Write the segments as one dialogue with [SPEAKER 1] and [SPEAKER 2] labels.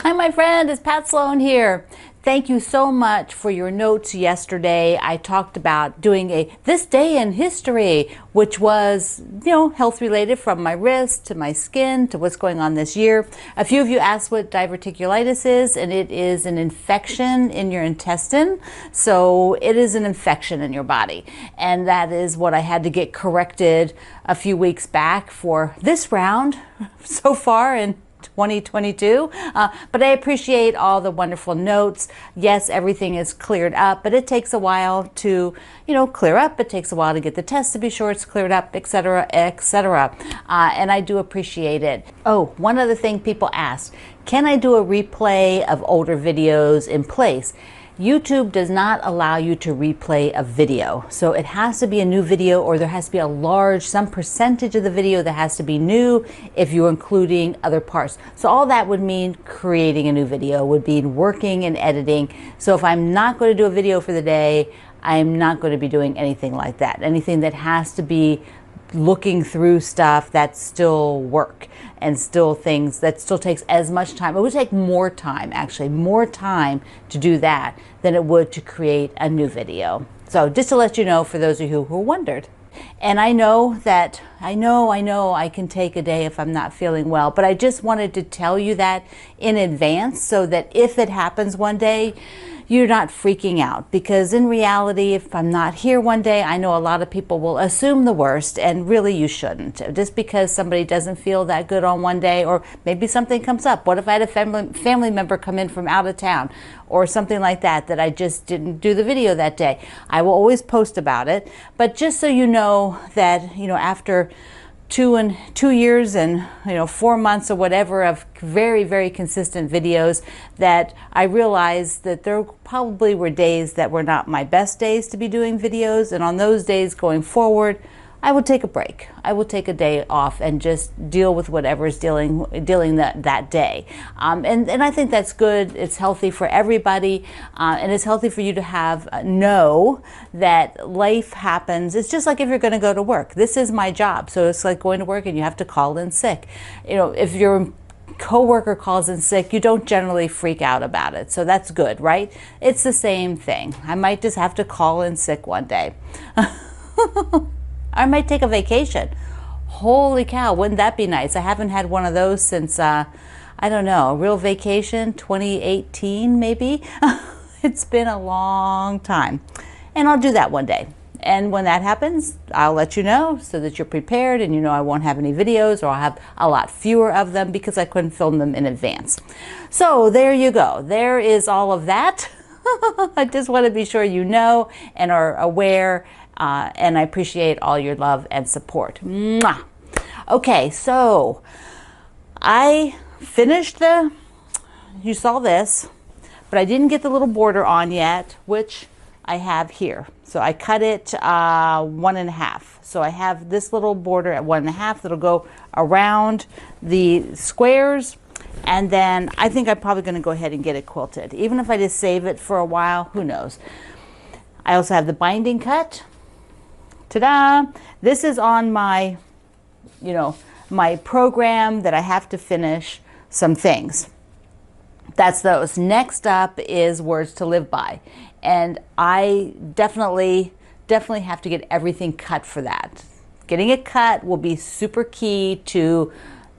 [SPEAKER 1] Hi, my friend, it's Pat Sloan here. Thank you so much for your notes yesterday. I talked about doing a This Day in History, which was, health related, from my wrist to my skin to what's going on this year. A few of you asked what diverticulitis is, and it is an infection in your intestine. So it is an infection in your body. And that is what I had to get corrected a few weeks back for this round so far in 2022, but I appreciate all the wonderful notes. Yes, everything is cleared up, but it takes a while to, clear up. It takes a while to get the test to be sure it's cleared up, etc., etc. And I do appreciate it. Oh, one other thing people ask, can I do a replay of older videos in place? YouTube does not allow you to replay a video. So it has to be a new video, or there has to be some percentage of the video that has to be new if you're including other parts. So all that would mean creating a new video, would mean working and editing. So if I'm not going to do a video for the day, I'm not going to be doing anything like that. Anything that has to be looking through stuff, that's still work and still things that still takes as much time. It would take more time, actually, more time to do that than it would to create a new video. So just to let you know, for those of you who wondered. And I know that, I know I can take a day if I'm not feeling well, but I just wanted to tell you that in advance so that if it happens one day, you're not freaking out. Because in reality, if I'm not here one day, I know a lot of people will assume the worst, and really you shouldn't. Just because somebody doesn't feel that good on one day, or maybe something comes up. What if I had a family member come in from out of town or something like that, that I just didn't do the video that day? I will always post about it, but just so you know that, after 2 years and 4 months or whatever of very, very consistent videos, that I realized that there probably were days that were not my best days to be doing videos, and on those days going forward, I will take a break. I will take a day off and just deal with whatever is dealing that day. And I think that's good. It's healthy for everybody. And it's healthy for you to know that life happens. It's just like if you're going to go to work. This is my job. So it's like going to work and you have to call in sick. If your coworker calls in sick, you don't generally freak out about it. So that's good, right? It's the same thing. I might just have to call in sick one day. I might take a vacation. Holy cow, wouldn't that be nice? I haven't had one of those since, I don't know, a real vacation, 2018 maybe? It's been a long time. And I'll do that one day. And when that happens, I'll let you know so that you're prepared, and I won't have any videos, or I'll have a lot fewer of them because I couldn't film them in advance. So there you go. There is all of that. I just want to be sure you know and are aware. And I appreciate all your love and support. Mwah. Okay, so I finished you saw this, but I didn't get the little border on yet, which I have here. So I cut it 1.5. So I have this little border at 1.5 that'll go around the squares. And then I think I'm probably going to go ahead and get it quilted. Even if I just save it for a while, who knows. I also have the binding cut. Ta-da! This is on my, my program that I have to finish some things. That's those. Next up is Words to Live By. And I definitely have to get everything cut for that. Getting it cut will be super key to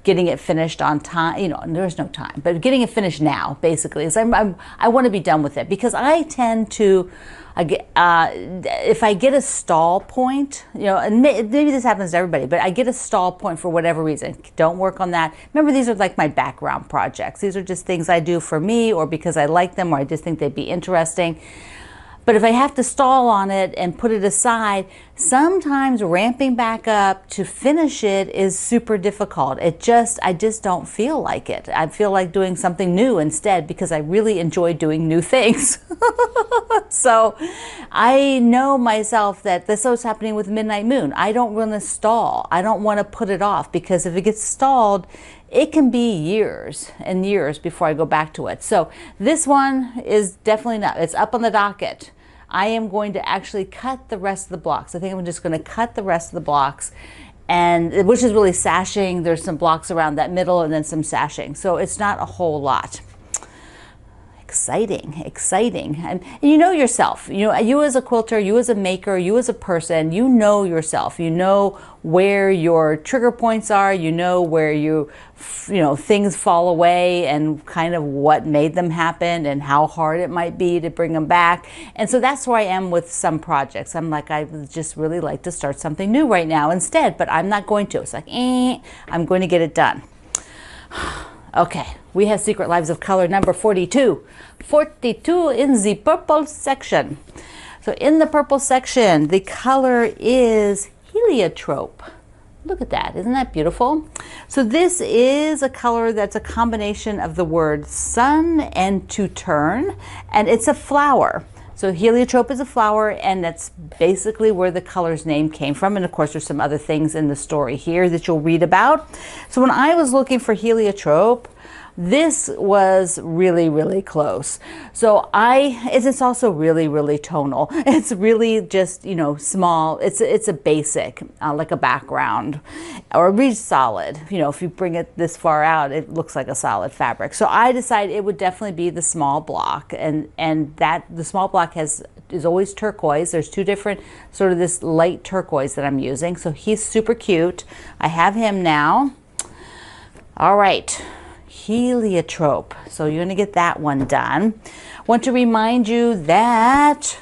[SPEAKER 1] getting it finished on time. There's no time, but getting it finished now, basically, is I want to be done with it, because I tend to, if I get a stall point, and maybe this happens to everybody, but I get a stall point for whatever reason, don't work on that. Remember, these are like my background projects. These are just things I do for me, or because I like them, or I just think they'd be interesting. But if I have to stall on it and put it aside, sometimes ramping back up to finish it is super difficult. I just don't feel like it. I feel like doing something new instead, because I really enjoy doing new things. So I know myself that this is what's happening with Midnight Moon. I don't want to stall. I don't want to put it off, because if it gets stalled, it can be years and years before I go back to it. So this one is definitely not. It's up on the docket. I am going to actually cut the rest of the blocks. I think I'm just going to cut the rest of the blocks, and which is really sashing. There's some blocks around that middle and then some sashing. So it's not a whole lot. exciting, exciting. And you know yourself, you know, you as a quilter, you as a maker, you as a person, you know yourself, you know where your trigger points are, you know where you know, things fall away and kind of what made them happen and how hard it might be to bring them back. And so that's where I am with some projects. I'm like, I would just really like to start something new right now instead, but I'm not going to. It's like, I'm going to get it done. Okay, we have Secret Lives of Color number 42. 42 in the purple section. So in the purple section, the color is heliotrope. Look at that, isn't that beautiful? So this is a color that's a combination of the word sun and to turn, and it's a flower. So heliotrope is a flower, and that's basically where the color's name came from. And of course, there's some other things in the story here that you'll read about. So when I was looking for heliotrope, this was really, really close. So it's also really, really tonal. It's really just, you know, small. It's a basic, like a background, or really solid. You know, if you bring it this far out, it looks like a solid fabric. So I decided it would definitely be the small block, and that the small block is always turquoise. There's two different, sort of this light turquoise that I'm using. So he's super cute. I have him now. All right. Heliotrope. So you're going to get that one done. Want to remind you that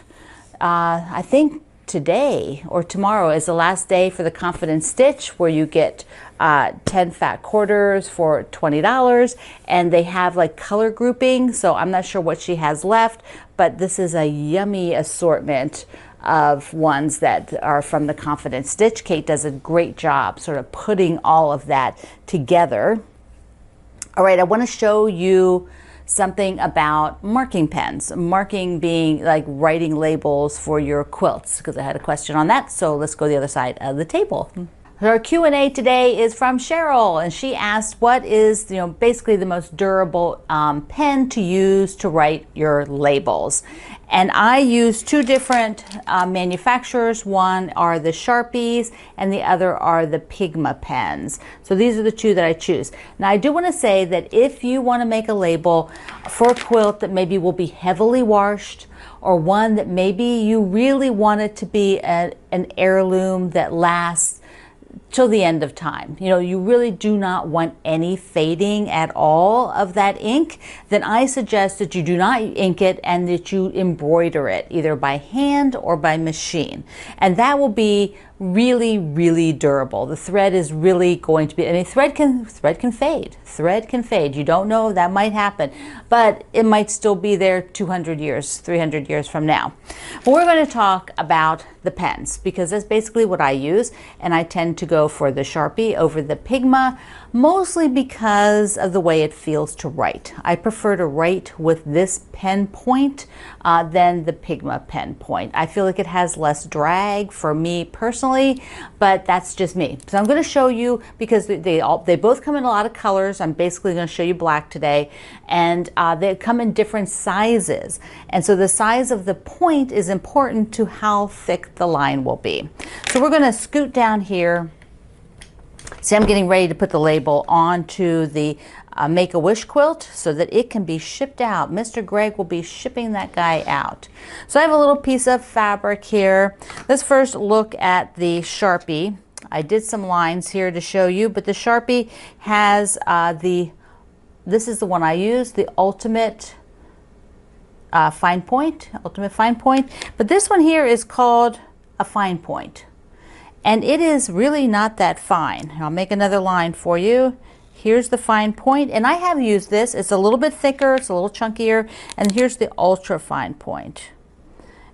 [SPEAKER 1] I think today or tomorrow is the last day for the Confidence Stitch, where you get 10 fat quarters for $20, and they have like color grouping. So I'm not sure what she has left, but this is a yummy assortment of ones that are from the Confidence Stitch. Kate does a great job sort of putting all of that together. All right, I want to show you something about marking pens. Marking being like writing labels for your quilts, because I had a question on that. So let's go to the other side of the table. Our Q&A today is from Cheryl, and she asked, what is, you know, basically the most durable pen to use to write your labels? And I use two different manufacturers. One are the Sharpies, and the other are the Pigma pens. So these are the two that I choose. Now I do want to say that if you want to make a label for a quilt that maybe will be heavily washed, or one that maybe you really want it to be an heirloom that lasts till the end of time, you know, you really do not want any fading at all of that ink, then I suggest that you do not ink it and that you embroider it either by hand or by machine. And that will be really, really durable. The thread is really going to be, I mean, thread can fade. Thread can fade. You don't know, that might happen, but it might still be there 200 years, 300 years from now. But we're going to talk about the pens, because that's basically what I use, and I tend to go for the Sharpie over the Pigma, mostly because of the way it feels to write. I prefer to write with this pen point than the Pigma pen point. I feel like it has less drag for me personally, but that's just me. So I'm going to show you, because they both come in a lot of colors. I'm basically going to show you black today, and they come in different sizes. And so the size of the point is important to how thick the line will be. So we're going to scoot down here. See, I'm getting ready to put the label onto the Make-A-Wish quilt so that it can be shipped out. Mr. Greg will be shipping that guy out. So I have a little piece of fabric here. Let's first look at the Sharpie. I did some lines here to show you, but the Sharpie has this is the one I use, the Ultimate Fine Point, Ultimate Fine Point. But this one here is called a Fine Point. And it is really not that fine. I'll make another line for you. Here's the fine point, and I have used this. It's a little bit thicker, it's a little chunkier, and here's the ultra fine point.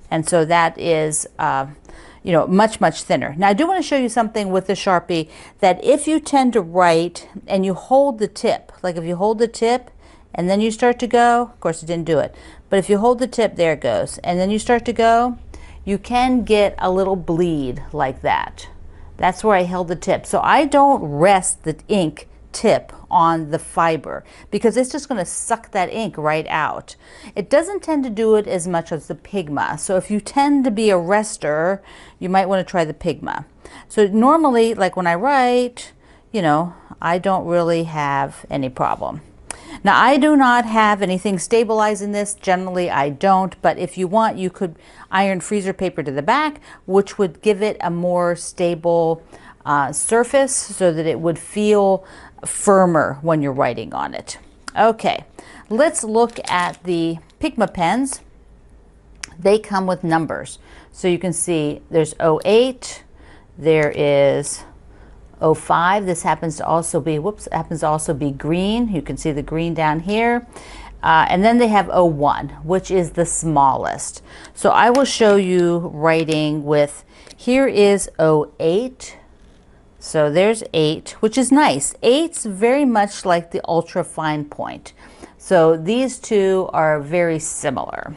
[SPEAKER 1] And so that is, you know, much, much thinner. Now I do want to show you something with the Sharpie, that if you tend to write and you hold the tip, like if you hold the tip and then you start to go, of course it didn't do it, but if you hold the tip, there it goes, and then you start to go, you can get a little bleed like that. That's where I held the tip. So I don't rest the ink tip on the fiber, because it's just going to suck that ink right out. It doesn't tend to do it as much as the Pigma. So if you tend to be a rester, you might want to try the Pigma. So normally, like when I write, you know, I don't really have any problem. Now I do not have anything stabilizing this. Generally I don't, but if you want, you could iron freezer paper to the back, which would give it a more stable surface so that it would feel firmer when you're writing on it. Okay, let's look at the Pigma pens. They come with numbers. So you can see there's 08, there is 05. This happens to also be, happens to also be green. You can see the green down here. And then they have 01, which is the smallest. So I will show you writing with, here is 08. So there's 8, which is nice. 8's very much like the ultra fine point. So these two are very similar.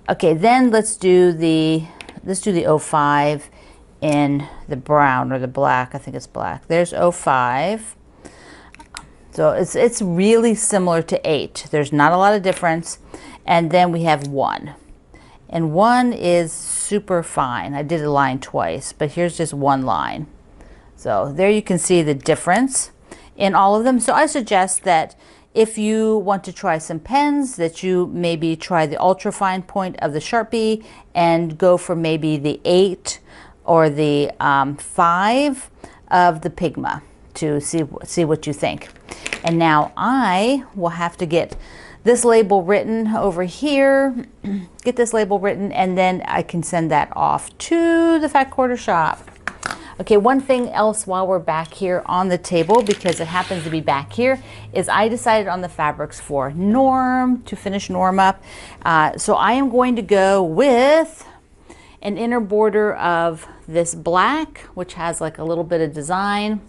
[SPEAKER 1] Okay, then let's do the 05 in the brown or the black. I think it's black. There's 05. So it's really similar to 8. There's not a lot of difference. And then we have 1. And 1 is super fine. I did a line twice, but here's just one line. So there you can see the difference in all of them. So I suggest that if you want to try some pens, that you maybe try the ultra fine point of the Sharpie and go for maybe the 8 or the 5 of the Pigma to see what you think. And now I will have to get this label written over here, get this label written, and then I can send that off to the Fat Quarter Shop. Okay, one thing else while we're back here on the table, because it happens to be back here, is I decided on the fabrics for Norm, to finish Norm up. So I am going to go with an inner border of this black, which has like a little bit of design,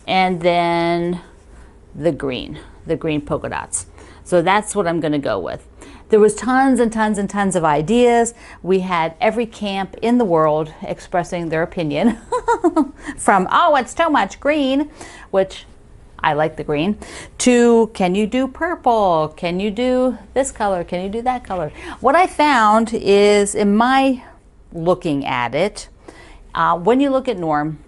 [SPEAKER 1] and then the green polka dots. So that's what I'm going to go with. There was tons and tons and tons of ideas. We had every camp in the world expressing their opinion from, oh, it's too much green, which I like the green, to can you do purple? Can you do this color? Can you do that color? What I found is, in my looking at it, when you look at Norm,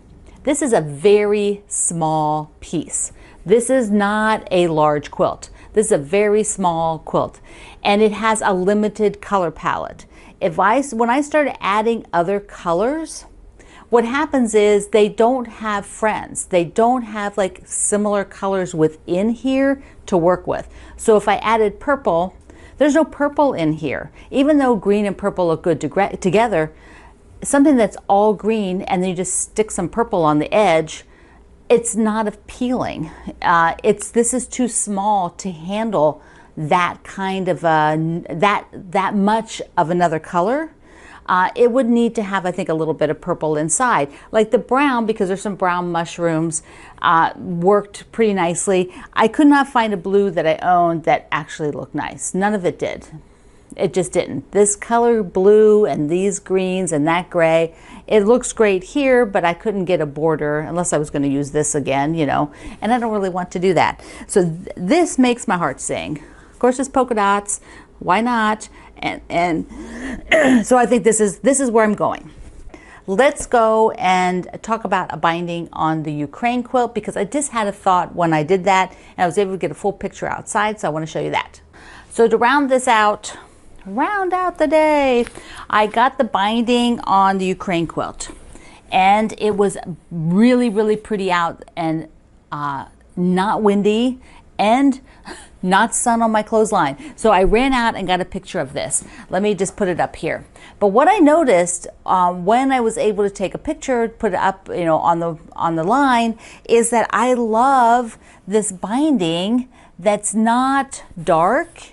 [SPEAKER 1] this is a very small piece. This is not a large quilt. This is a very small quilt, and it has a limited color palette. When I started adding other colors, what happens is they don't have friends. They don't have like similar colors within here to work with. So if I added purple, there's no purple in here. Even though green and purple look good together, something that's all green and then you just stick some purple on the edge, it's not appealing. This is too small to handle that kind of that much of another color. It would need to have, I think, a little bit of purple inside. Like the brown, because there's some brown mushrooms, worked pretty nicely. I could not find a blue that I owned that actually looked nice. None of it did. It just didn't. This color blue and these greens and that gray, it looks great here, but I couldn't get a border unless I was going to use this again, you know, and I don't really want to do that. So this makes my heart sing. Of course, it's polka dots. Why not? And so I think this is where I'm going. Let's go and talk about a binding on the Ukraine quilt, because I just had a thought when I did that, and I was able to get a full picture outside, so I want to show you that. So to round this out, round out the day, I got the binding on the Ukraine quilt, and it was really, really pretty out, and not windy and not sun on my clothesline. So I ran out and got a picture of this. Let me just put it up here. But what I noticed when I was able to take a picture, put it up, you know, on the line, is that I love this binding that's not dark,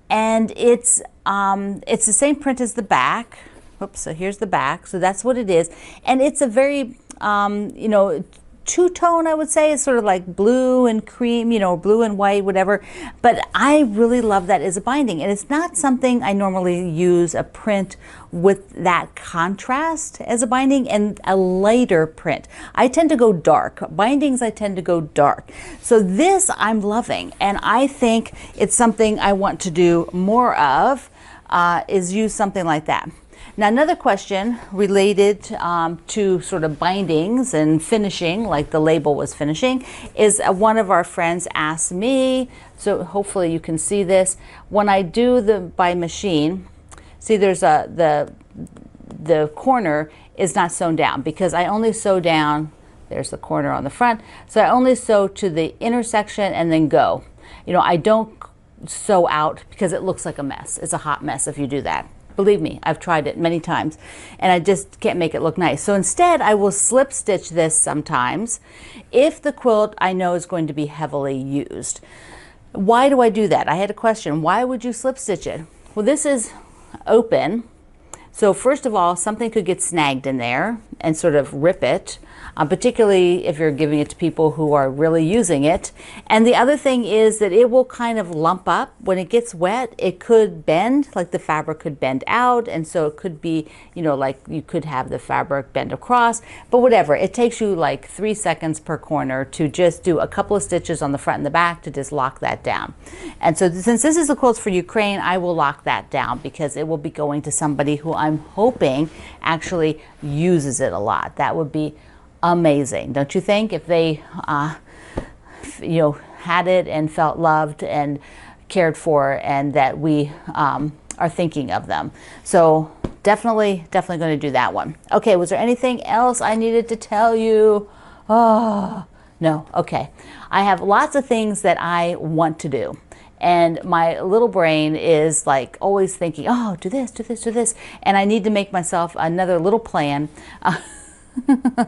[SPEAKER 1] and it's the same print as the back. Oops, so here's the back. So that's what it is, and it's a very you know, two-tone, I would say. It's sort of like blue and cream, you know, blue and white, whatever. But I really love that as a binding, and it's not something I normally use a print with that contrast as a binding and a lighter print. I tend to go dark. Bindings, I tend to go dark. So this I'm loving, and I think it's something I want to do more of, is use something like that. Now another question related to sort of bindings and finishing, like the label was finishing, is one of our friends asked me, so hopefully you can see this, when I do the by machine, see there's the corner is not sewn down because I only sew down, there's the corner on the front, so I only sew to the intersection and then go. You know, I don't sew out because it looks like a mess. It's a hot mess if you do that. Believe me, I've tried it many times and I just can't make it look nice. So instead I will slip stitch this sometimes if the quilt I know is going to be heavily used. Why do I do that? I had a question. Why would you slip stitch it? Well, this is open. So first of all, something could get snagged in there and sort of rip it, particularly if you're giving it to people who are really using it. And the other thing is that it will kind of lump up. When it gets wet, it could bend, like the fabric could bend out. And so it could be, you know, like you could have the fabric bend across, but whatever. It takes you like 3 seconds per corner to just do a couple of stitches on the front and the back to just lock that down. And so since this is the quilts for Ukraine, I will lock that down because it will be going to somebody who I'm hoping actually uses it a lot. That would be amazing, don't you think? If they, you know, had it and felt loved and cared for, and that we are thinking of them. So definitely going to do that one. Okay, was there anything else I needed to tell you? Oh, no. Okay. I have lots of things that I want to do. And my little brain is like always thinking, oh, do this, do this, do this. And I need to make myself another little plan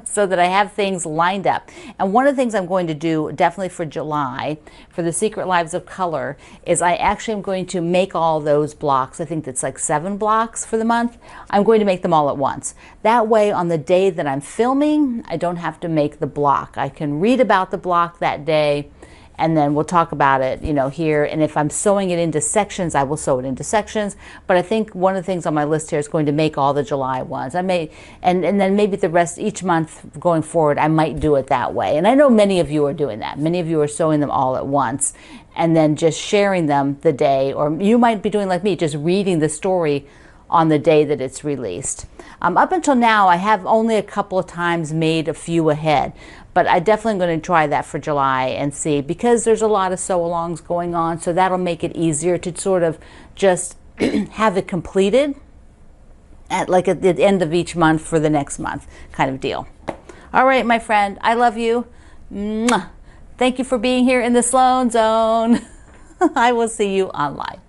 [SPEAKER 1] so that I have things lined up. And one of the things I'm going to do definitely for July, for the Secret Lives of Color, is I actually am going to make all those blocks. I think that's like 7 blocks for the month. I'm going to make them all at once. That way on the day that I'm filming, I don't have to make the block. I can read about the block that day, and then we'll talk about it, you know, here. And if I'm sewing it into sections, I will sew it into sections. But I think one of the things on my list here is going to make all the July ones. I may, and then maybe the rest each month going forward, I might do it that way. And I know many of you are doing that. Many of you are sewing them all at once and then just sharing them the day, or you might be doing like me, just reading the story on the day that it's released. Up until now, I have only a couple of times made a few ahead, but I definitely going to try that for July and see, because there's a lot of sew-alongs going on, so that'll make it easier to sort of just have it completed at like at the end of each month for the next month kind of deal. All right, my friend, I love you. Mwah. Thank you for being here in the Sloan Zone. I will see you online.